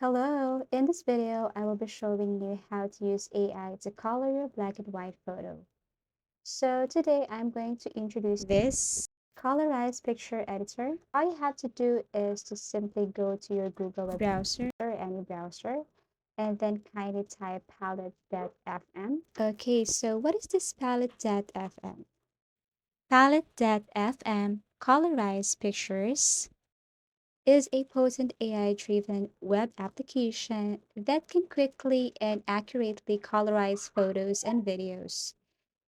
Hello, in this video, I will be showing you how to use AI to color your black and white photo. So today I'm going to introduce this Colorize picture editor. All you have to do is to simply go to your Google web browser or any browser and then kindly type palette.fm. Okay, so what is this palette.fm? Palette.fm Colorize Pictures is a potent AI-driven web application that can quickly and accurately colorize photos and videos.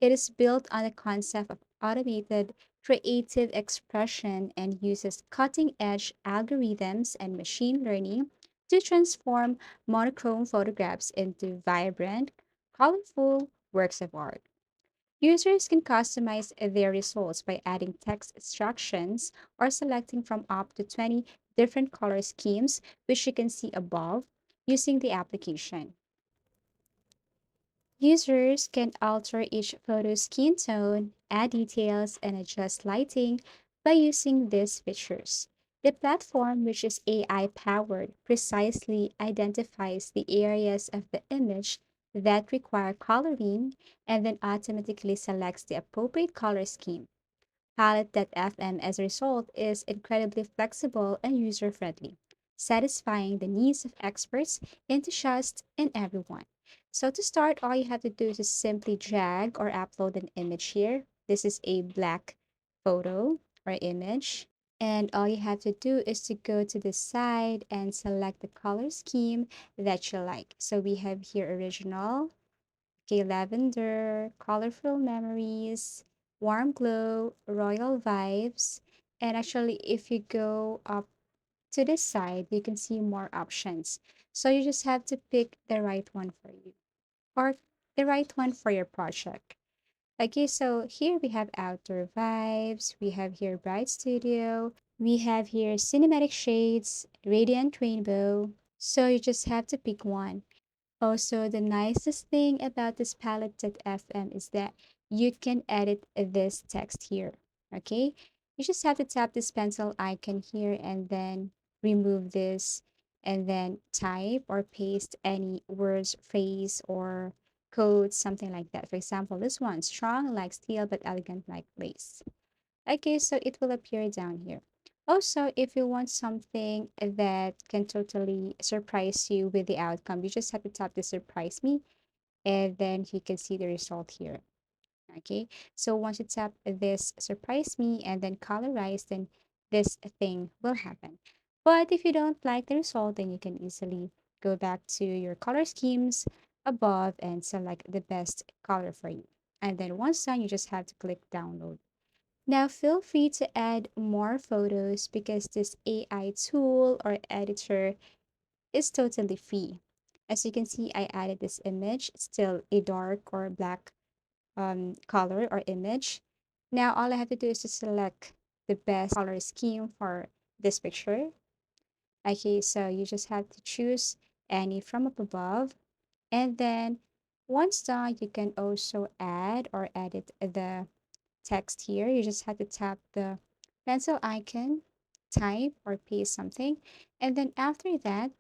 It is built on the concept of automated creative expression and uses cutting-edge algorithms and machine learning to transform monochrome photographs into vibrant, colorful works of art. Users can customize their results by adding text instructions or selecting from up to 20 different color schemes, which you can see above, using the application. Users can alter each photo's skin tone, add details, and adjust lighting by using these features. The platform, which is AI powered, precisely identifies the areas of the image that require coloring and then automatically selects the appropriate color scheme. Palette.fm, as a result, is incredibly flexible and user friendly, satisfying the needs of experts, enthusiasts, and everyone. So, to start, all you have to do is just simply drag or upload an image here. This is a black photo or image. And all you have to do is to go to the side and select the color scheme that you like. So, we have here original, okay, lavender, colorful memories, warm glow, royal vibes. And actually, if you go up to this side, you can see more options. So you just have to pick the right one for you or the right one for your project. Okay, so here we have outdoor vibes, we have here bright studio, we have here cinematic shades, radiant rainbow. So you just have to pick one. Also, the nicest thing about this palette.fm is that you can edit this text here. Okay, you just have to tap this pencil icon here and then remove this and then type or paste any words, phrase, or code, something like that. For example, this one strong like steel but elegant like lace. Okay, so it will appear down here. Also, if you want something that can totally surprise you with the outcome, you just have to tap the surprise me and then you can see the result here. Okay, so once you tap this surprise me and then colorize, then this thing will happen. But if you don't like the result, then you can easily go back to your color schemes above and select the best color for you. And then once done, you just have to click download. Now, feel free to add more photos because this AI tool or editor is totally free. As you can see, I added this image, it's still a dark or black color or image. Now, all I have to do is to select the best color scheme for this picture. Okay, so you just have to choose any from up above. And then once done, you can also add or edit the text here. You just have to tap the pencil icon, type or paste something. And then after that,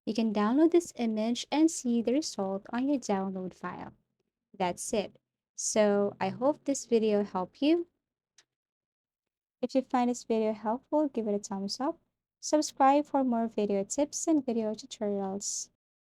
you can download this image and see the result on your download file. That's it. So I hope this video helped you. If you find this video helpful, give it a thumbs up. Subscribe for more video tips and video tutorials.